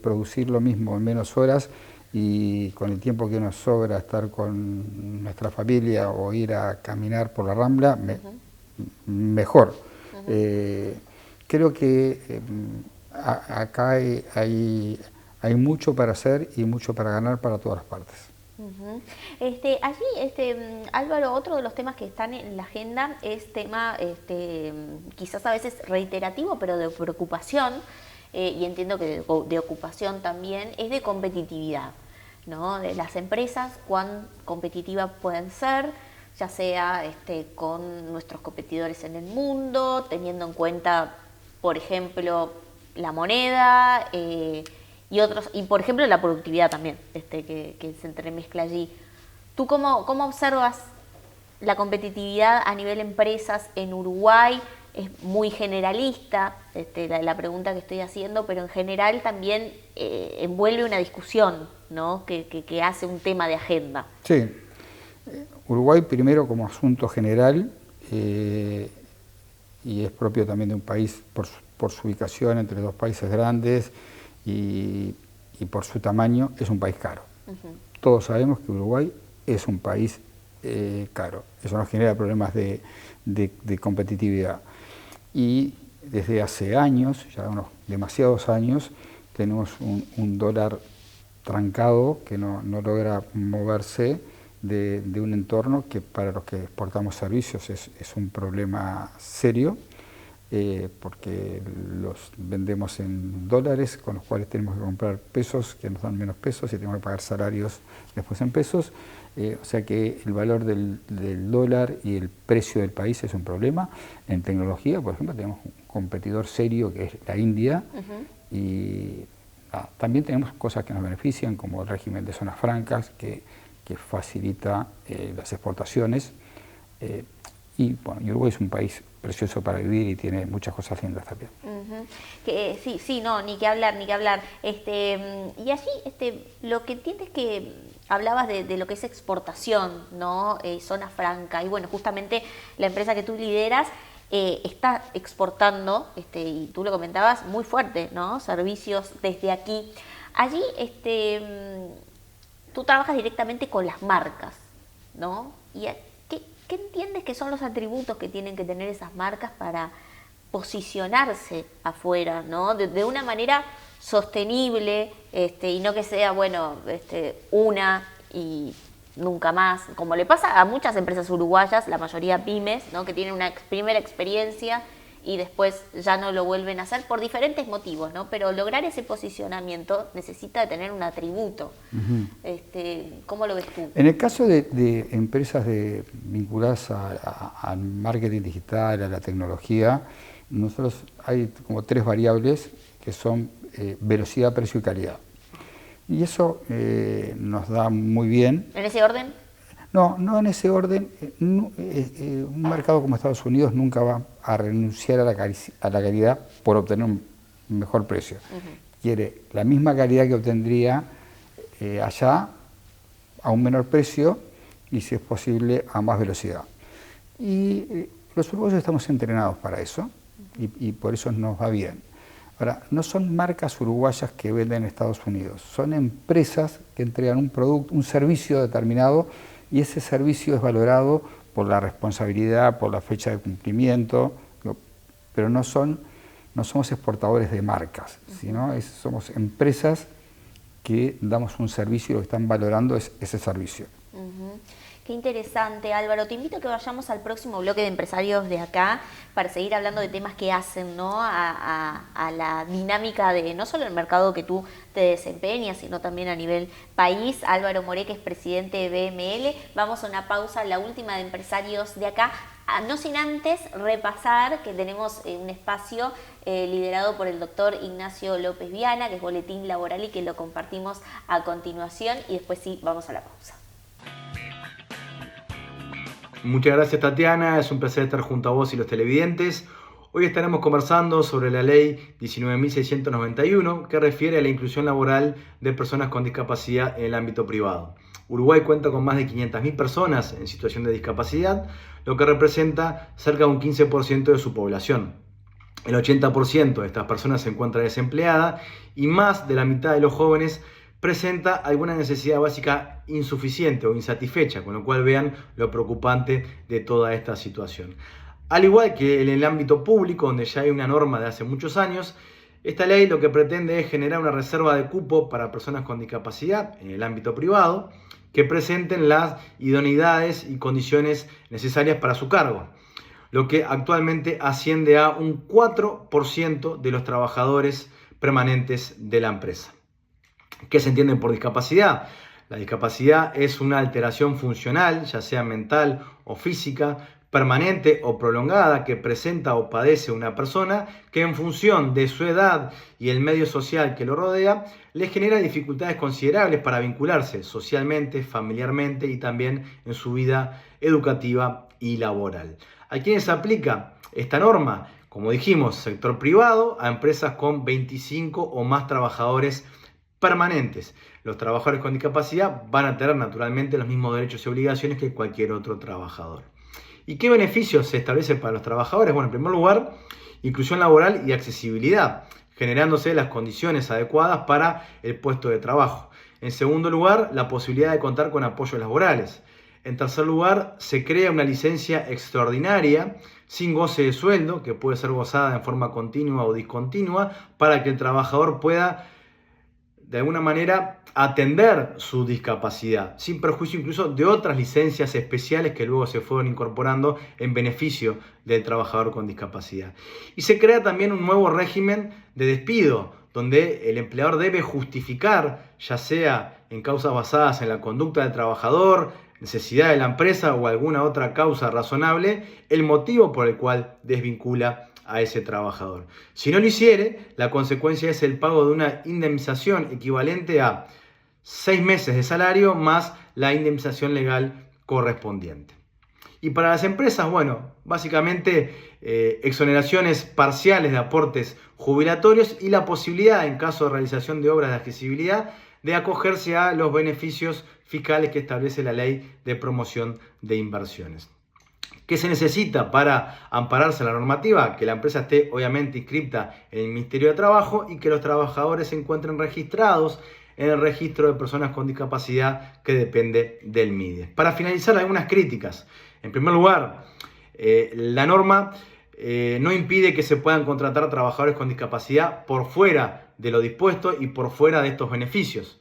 producir lo mismo en menos horas y con el tiempo que nos sobra estar con nuestra familia o ir a caminar por la Rambla, mejor. Creo que acá hay mucho para hacer y mucho para ganar para todas las partes. Allí, Álvaro, otro de los temas que están en la agenda es tema quizás a veces reiterativo, pero de preocupación, y entiendo que de ocupación también, es de competitividad, ¿no? De las empresas, cuán competitivas pueden ser, ya sea con nuestros competidores en el mundo, teniendo en cuenta por ejemplo, la moneda y por ejemplo, la productividad también, que se entremezcla allí. ¿Tú cómo observas la competitividad a nivel empresas en Uruguay? Es muy generalista la pregunta que estoy haciendo, pero en general también envuelve una discusión, ¿no? que hace un tema de agenda. Sí, Uruguay primero como asunto general, y es propio también de un país por su ubicación entre dos países grandes y por su tamaño, es un país caro. Todos sabemos que Uruguay es un país caro, eso nos genera problemas de competitividad. Y desde hace años, ya unos demasiados años, tenemos un dólar trancado que no logra moverse de un entorno que para los que exportamos servicios es un problema serio, porque los vendemos en dólares, con los cuales tenemos que comprar pesos que nos dan menos pesos y tenemos que pagar salarios después en pesos. O sea que el valor del dólar y el precio del país es un problema. En tecnología, por ejemplo, tenemos un competidor serio que es la India, y también tenemos cosas que nos benefician, como el régimen de zonas francas, que facilita las exportaciones. Y bueno, Uruguay es un país precioso para vivir y tiene muchas cosas lindas también. Sí, no, ni que hablar. Y allí lo que entiendes que hablabas de lo que es exportación, ¿no? Zona franca, y bueno, justamente la empresa que tú lideras está exportando, y tú lo comentabas, muy fuerte, ¿no? Servicios desde aquí. Allí, tú trabajas directamente con las marcas, ¿no? ¿Y qué entiendes que son los atributos que tienen que tener esas marcas para posicionarse afuera, ¿no? De una manera sostenible, y no que sea, bueno, una y nunca más, como le pasa a muchas empresas uruguayas, la mayoría pymes, ¿no? Que tienen una primera experiencia y después ya no lo vuelven a hacer por diferentes motivos, ¿no? Pero lograr ese posicionamiento necesita de tener un atributo. ¿Cómo lo ves tú? En el caso de empresas vinculadas al marketing digital, a la tecnología, nosotros hay como 3 variables que son velocidad, precio y calidad. Y eso nos da muy bien. ¿En ese orden? No en ese orden. Un mercado como Estados Unidos nunca va a renunciar a la calidad por obtener un mejor precio. Quiere la misma calidad que obtendría allá a un menor precio y, si es posible, a más velocidad. Y los uruguayos estamos entrenados para eso y por eso nos va bien. Ahora, no son marcas uruguayas que venden en Estados Unidos, son empresas que entregan un producto, un servicio determinado, y ese servicio es valorado por la responsabilidad, por la fecha de cumplimiento, pero no somos exportadores de marcas, sino somos empresas que damos un servicio y lo que están valorando es ese servicio. Qué interesante, Álvaro. Te invito a que vayamos al próximo bloque de empresarios de acá para seguir hablando de temas que hacen, ¿no? a la dinámica de no solo el mercado que tú te desempeñas, sino también a nivel país. Álvaro Moré, que es presidente de BML. Vamos a una pausa, la última de empresarios de acá. No sin antes repasar que tenemos un espacio liderado por el doctor Ignacio López Viana, que es Boletín Laboral, y que lo compartimos a continuación, y después sí, vamos a la pausa. Muchas gracias, Tatiana, es un placer estar junto a vos y los televidentes. Hoy estaremos conversando sobre la ley 19.691, que refiere a la inclusión laboral de personas con discapacidad en el ámbito privado. Uruguay cuenta con más de 500.000 personas en situación de discapacidad, lo que representa cerca de un 15% de su población. El 80% de estas personas se encuentra desempleada y más de la mitad de los jóvenes presenta alguna necesidad básica insuficiente o insatisfecha, con lo cual vean lo preocupante de toda esta situación. Al igual que en el ámbito público, donde ya hay una norma de hace muchos años, esta ley lo que pretende es generar una reserva de cupo para personas con discapacidad en el ámbito privado que presenten las idoneidades y condiciones necesarias para su cargo, lo que actualmente asciende a un 4% de los trabajadores permanentes de la empresa. ¿Qué se entiende por discapacidad? La discapacidad es una alteración funcional, ya sea mental o física, permanente o prolongada que presenta o padece una persona que en función de su edad y el medio social que lo rodea, le genera dificultades considerables para vincularse socialmente, familiarmente y también en su vida educativa y laboral. ¿A quiénes se aplica esta norma? Como dijimos, sector privado, a empresas con 25 o más trabajadores permanentes. Los trabajadores con discapacidad van a tener naturalmente los mismos derechos y obligaciones que cualquier otro trabajador. ¿Y qué beneficios se establecen para los trabajadores? Bueno, en primer lugar, inclusión laboral y accesibilidad, generándose las condiciones adecuadas para el puesto de trabajo. En segundo lugar, la posibilidad de contar con apoyos laborales. En tercer lugar, se crea una licencia extraordinaria sin goce de sueldo, que puede ser gozada en forma continua o discontinua, para que el trabajador pueda de alguna manera atender su discapacidad, sin perjuicio incluso de otras licencias especiales que luego se fueron incorporando en beneficio del trabajador con discapacidad. Y se crea también un nuevo régimen de despido, donde el empleador debe justificar, ya sea en causas basadas en la conducta del trabajador, necesidad de la empresa o alguna otra causa razonable, el motivo por el cual desvincula a ese trabajador. Si no lo hiciere, la consecuencia es el pago de una indemnización equivalente a 6 meses de salario más la indemnización legal correspondiente. Y para las empresas, bueno, básicamente exoneraciones parciales de aportes jubilatorios y la posibilidad, en caso de realización de obras de accesibilidad, de acogerse a los beneficios fiscales que establece la Ley de Promoción de Inversiones. ¿Qué se necesita para ampararse la normativa? Que la empresa esté obviamente inscripta en el Ministerio de Trabajo y que los trabajadores se encuentren registrados en el registro de personas con discapacidad que depende del MIDES. Para finalizar, algunas críticas. En primer lugar, la norma no impide que se puedan contratar trabajadores con discapacidad por fuera de lo dispuesto y por fuera de estos beneficios.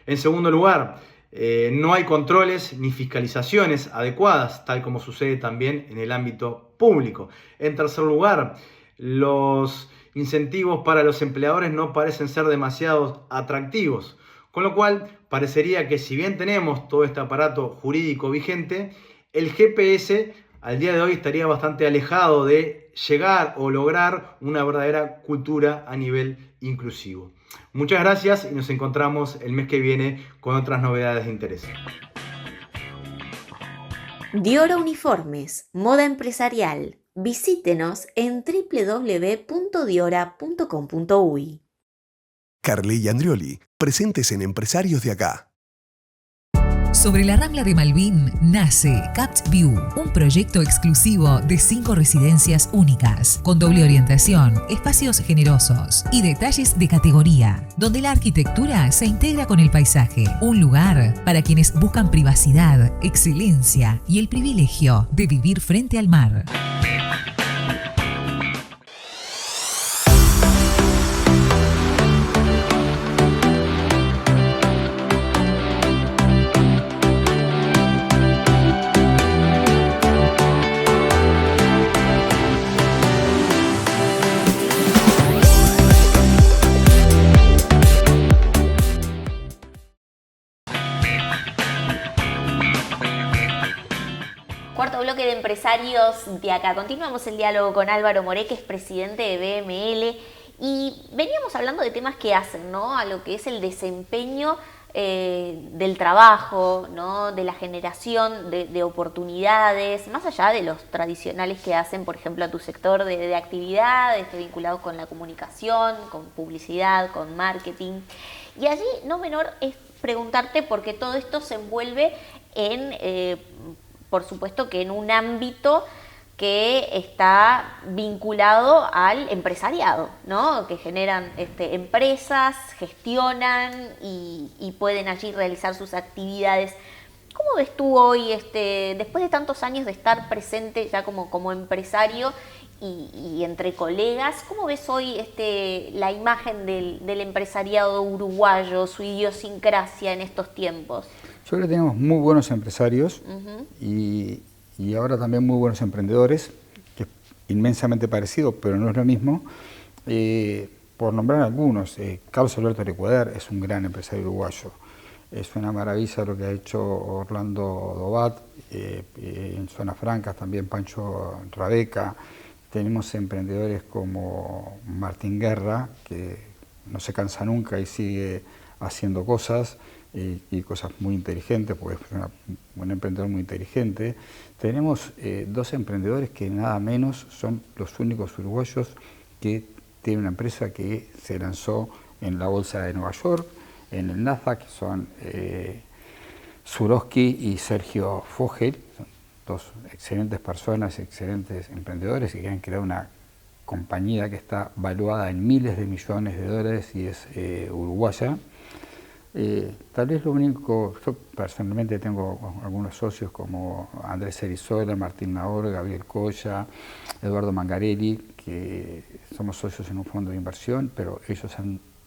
En segundo lugar, no hay controles ni fiscalizaciones adecuadas, tal como sucede también en el ámbito público. En tercer lugar, los incentivos para los empleadores no parecen ser demasiado atractivos, con lo cual parecería que si bien tenemos todo este aparato jurídico vigente, el GPS al día de hoy estaría bastante alejado de llegar o lograr una verdadera cultura a nivel inclusivo. Muchas gracias y nos encontramos el mes que viene con otras novedades de interés. Diora Uniformes, moda empresarial. Visítenos en www.diora.com.uy. Carley Andrioli, presentes en Empresarios de Acá. Sobre la Rambla de Malvin nace Capt View, un proyecto exclusivo de 5 residencias únicas, con doble orientación, espacios generosos y detalles de categoría, donde la arquitectura se integra con el paisaje. Un lugar para quienes buscan privacidad, excelencia y el privilegio de vivir frente al mar. Cuarto bloque de Empresarios de Acá. Continuamos el diálogo con Álvaro Moré, que es presidente de BML, y veníamos hablando de temas que hacen, ¿no?, a lo que es el desempeño del trabajo, ¿no?, de la generación de oportunidades, más allá de los tradicionales que hacen, por ejemplo, a tu sector de actividades vinculados con la comunicación, con publicidad, con marketing. Y allí, no menor, es preguntarte por qué todo esto se envuelve en... por supuesto que en un ámbito que está vinculado al empresariado, ¿no?, que generan empresas, gestionan y pueden allí realizar sus actividades. ¿Cómo ves tú hoy, después de tantos años de estar presente ya como empresario y entre colegas, cómo ves hoy la imagen del empresariado uruguayo, su idiosincrasia en estos tiempos? Yo creo que tenemos muy buenos empresarios y ahora también muy buenos emprendedores, que es inmensamente parecido, pero no es lo mismo. Por nombrar algunos, Carlos Alberto Recuader es un gran empresario uruguayo. Es una maravilla lo que ha hecho Orlando Dobat, en Zonas Francas también Pancho Rabeca. Tenemos emprendedores como Martín Guerra, que no se cansa nunca y sigue haciendo cosas, y cosas muy inteligentes, porque es un emprendedor muy inteligente. Tenemos 2 emprendedores que nada menos son los únicos uruguayos que tienen una empresa que se lanzó en la Bolsa de Nueva York, en el Nasdaq, que son Zuroski y Sergio Fogel. Son 2 excelentes personas, excelentes emprendedores y que han creado una compañía que está valuada en miles de millones de dólares y es uruguaya. Tal vez lo único, yo personalmente tengo algunos socios como Andrés Erizola, Martín Nahor, Gabriel Colla, Eduardo Mangarelli, que somos socios en un fondo de inversión, pero ellos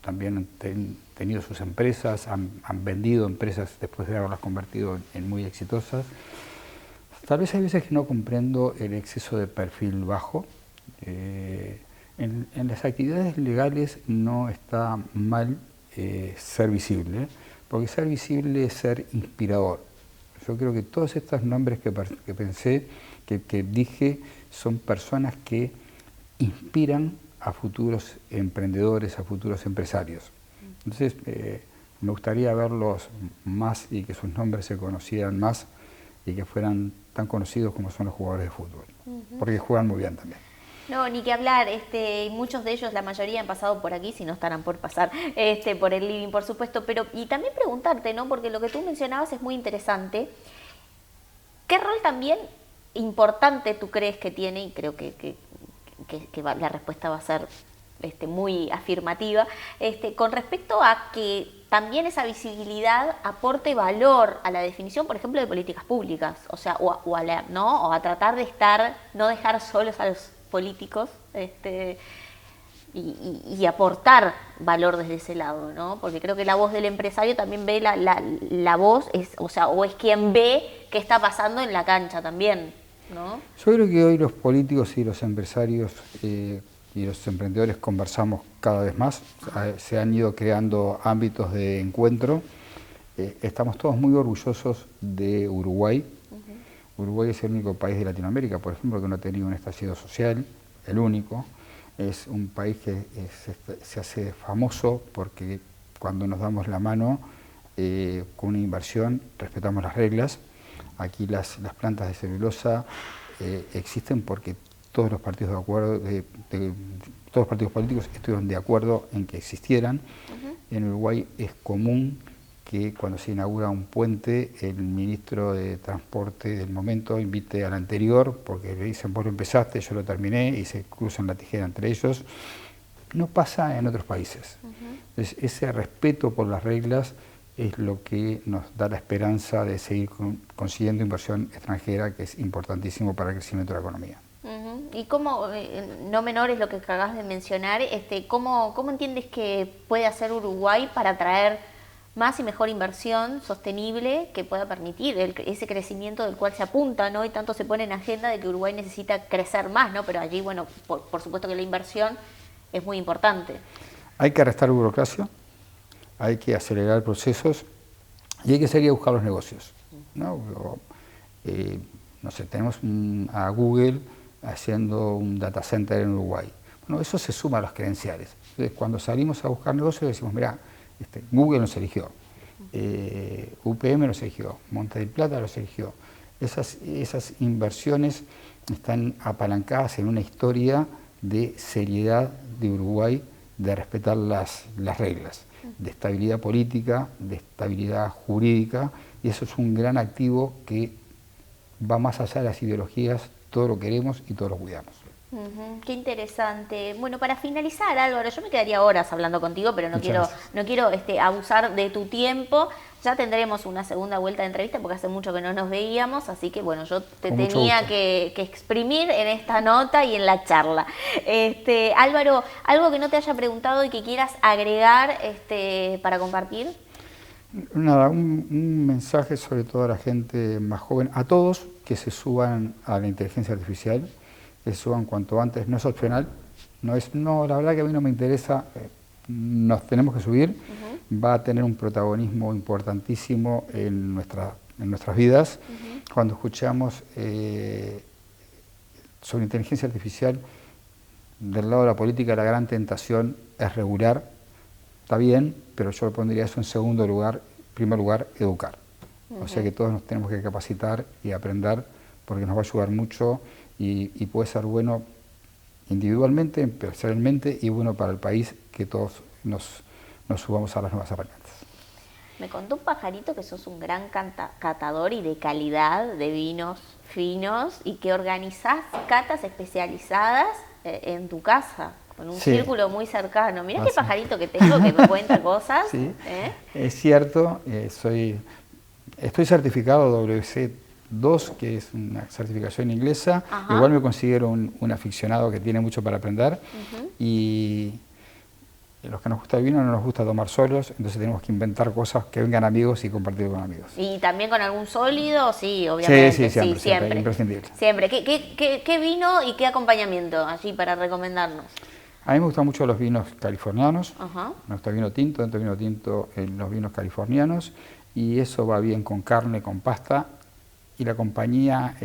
también han tenido sus empresas, han vendido empresas después de haberlas convertido en muy exitosas. Tal vez hay veces que no comprendo el exceso de perfil bajo. En las actividades legales no está mal ser visible, porque ser visible es ser inspirador. Yo creo que todos estos nombres que pensé, que dije, son personas que inspiran a futuros emprendedores, a futuros empresarios. Entonces, me gustaría verlos más y que sus nombres se conocieran más y que fueran tan conocidos como son los jugadores de fútbol, porque juegan muy bien también. No, ni que hablar, muchos de ellos, la mayoría han pasado por aquí, si no estarán por pasar, por el living, por supuesto, pero y también preguntarte, ¿no? Porque lo que tú mencionabas es muy interesante. ¿Qué rol también importante tú crees que tiene? Y creo que la respuesta va a ser muy afirmativa, con respecto a que también esa visibilidad aporte valor a la definición, por ejemplo, de políticas públicas, o sea, o a tratar de no dejar solos a los políticos y aportar valor desde ese lado, ¿no? Porque creo que la voz del empresario también ve la voz, o es quien ve qué está pasando en la cancha también, ¿no? Yo creo que hoy los políticos y los empresarios y los emprendedores conversamos cada vez más, se han ido creando ámbitos de encuentro, estamos todos muy orgullosos de Uruguay. Uruguay es el único país de Latinoamérica, por ejemplo, que no ha tenido un estallido social, el único. Es un país que se hace famoso porque cuando nos damos la mano con una inversión respetamos las reglas. Aquí las plantas de celulosa existen porque todos los partidos todos los partidos políticos estuvieron de acuerdo en que existieran. En Uruguay es común que cuando se inaugura un puente, el ministro de Transporte del momento invite al anterior, porque le dicen, vos lo empezaste, yo lo terminé, y se cruzan la tijera entre ellos. No pasa en otros países. Entonces, ese respeto por las reglas es lo que nos da la esperanza de seguir consiguiendo inversión extranjera, que es importantísimo para el crecimiento de la economía. Y cómo, no menor es lo que acabas de mencionar, ¿cómo entiendes que puede hacer Uruguay para atraer más y mejor inversión sostenible que pueda permitir ese crecimiento del cual se apunta, ¿no? Y tanto se pone en agenda de que Uruguay necesita crecer más, ¿no? Pero allí, bueno, por supuesto que la inversión es muy importante. Hay que restar burocracia, hay que acelerar procesos y hay que salir a buscar los negocios, ¿no? No sé, tenemos a Google haciendo un data center en Uruguay. Bueno, eso se suma a los credenciales. Entonces, cuando salimos a buscar negocios decimos, mirá, Google nos eligió, UPM nos eligió, Monte del Plata nos eligió. Esas inversiones están apalancadas en una historia de seriedad de Uruguay, de respetar las reglas, de estabilidad política, de estabilidad jurídica, y eso es un gran activo que va más allá de las ideologías, todo lo queremos y todo lo cuidamos. Qué interesante. Bueno, para finalizar, Álvaro, yo me quedaría horas hablando contigo, pero no quiero abusar de tu tiempo. Ya tendremos una segunda vuelta de entrevista porque hace mucho que no nos veíamos, así que bueno, yo te tenía que exprimir en esta nota y en la charla. Álvaro, ¿algo que no te haya preguntado y que quieras agregar para compartir? Nada, un mensaje sobre todo a la gente más joven, a todos que se suban a la inteligencia artificial, que se suban cuanto antes, no es opcional, la verdad que a mí no me interesa nos tenemos que subir, va a tener un protagonismo importantísimo en nuestras vidas. Cuando escuchamos sobre inteligencia artificial, del lado de la política la gran tentación es regular, está bien, pero yo pondría eso en segundo lugar, en primer lugar, educar. O sea que todos nos tenemos que capacitar y aprender, porque nos va a ayudar mucho y puede ser bueno individualmente, empresarialmente, y bueno para el país que todos nos subamos a las nuevas herramientas. Me contó un pajarito que sos un gran catador y de calidad de vinos finos y que organizás catas especializadas en tu casa, con un círculo muy cercano. Mirá qué pajarito que tengo que me cuenta cosas. Sí, es cierto, estoy certificado WC2, que es una certificación inglesa. Igual me considero un aficionado que tiene mucho para aprender y los que nos gusta el vino no nos gusta tomar solos, entonces tenemos que inventar cosas que vengan amigos y compartir con amigos. ¿Y también con algún sólido? Sí, obviamente. Sí, siempre, imprescindible. Siempre. ¿Qué vino y qué acompañamiento allí para recomendarnos? A mí me gustan mucho los vinos californianos, me gusta el vino tinto, dentro del vino tinto los vinos californianos, y eso va bien con carne, con pasta, y la compañía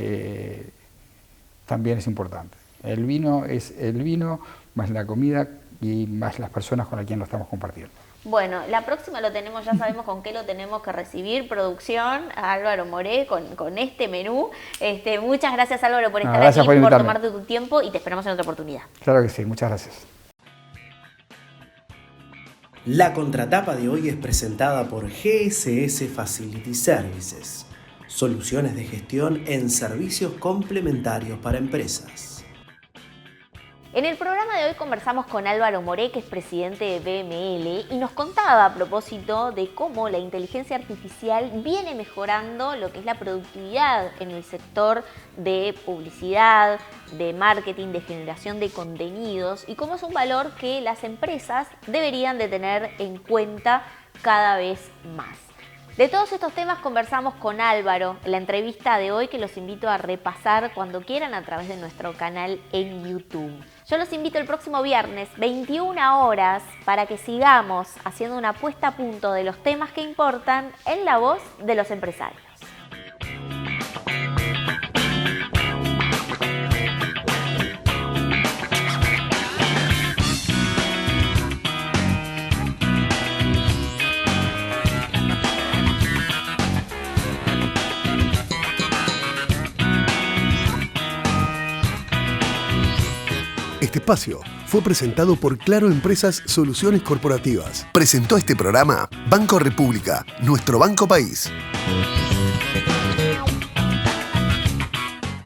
también es importante. El vino es el vino, más la comida y más las personas con quien lo estamos compartiendo. Bueno, la próxima lo tenemos, ya sabemos con qué lo tenemos que recibir, producción, a Álvaro Moré con este menú. Muchas gracias, Álvaro, por estar aquí, por tomarte tu tiempo, y te esperamos en otra oportunidad. Claro que sí, muchas gracias. La contratapa de hoy es presentada por GSS Facility Services, soluciones de gestión en servicios complementarios para empresas. En el programa de hoy conversamos con Álvaro Moré, que es presidente de BML, y nos contaba a propósito de cómo la inteligencia artificial viene mejorando lo que es la productividad en el sector de publicidad, de marketing, de generación de contenidos, y cómo es un valor que las empresas deberían de tener en cuenta cada vez más. De todos estos temas conversamos con Álvaro en la entrevista de hoy, que los invito a repasar cuando quieran a través de nuestro canal en YouTube. Yo los invito el próximo viernes, 21 horas, para que sigamos haciendo una puesta a punto de los temas que importan en la voz de los empresarios. Este espacio fue presentado por Claro Empresas Soluciones Corporativas. Presentó este programa Banco República, nuestro banco país.